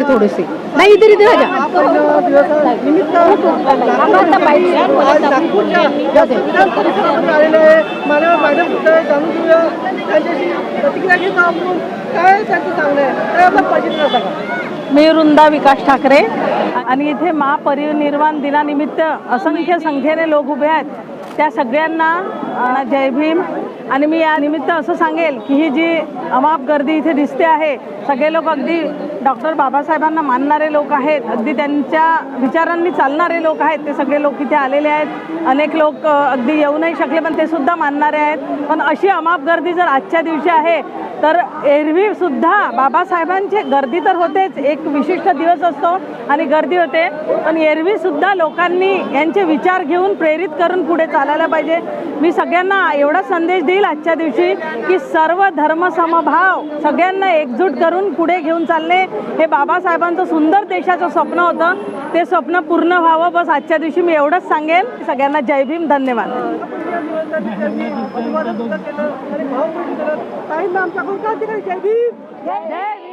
थोड़ीसी नहीं इधर इधर आ जा मी वृंदा विकास ठाकरे आणि इथे महापरिनिर्वाण दिनानिमित्त असंख्य संख्येने लोक उभे आहेत. त्या सगळ्यांना जय भीम. आणि मी या निमित्त असं सांगेल की ही जी अमाप गर्दी इथे दिसते आहे, सगळे लोक अगदी डॉक्टर बाबासाहेबांना मानणारे लोक आहेत, अगदी त्यांच्या विचारांनी चालणारे लोक आहेत. ते सगळे लोक इथे आलेले आहेत. अनेक लोक अगदी येऊ नाही शकले पण ते सुद्धा मानणारे आहेत. पण अशी अमाप गर्दी जर आजच्या दिवशी आहे तर एरवी सुद्धा बाबासाहेबांची गर्दी तर होतेच, एक विशिष्ट दिवस असतो आणि गर्दी होते, पण एरवी सुद्धा लोकांनी यांचे विचार घेऊन प्रेरित करून पुढे चालायला पाहिजे. मी सगळ्यांना एवढा संदेश देईल आजच्या दिवशी की सर्व धर्म समभाव सगळ्यांना एकजूट करून पुढे घेऊन चालणे हे बाबासाहेबांचं सुंदर देशाचं स्वप्न होतं. ते स्वप्न पूर्ण व्हावं बस आजच्या दिवशी मी एवढंच सांगेन. सगळ्यांना जय भीम. धन्यवाद. जय भीम.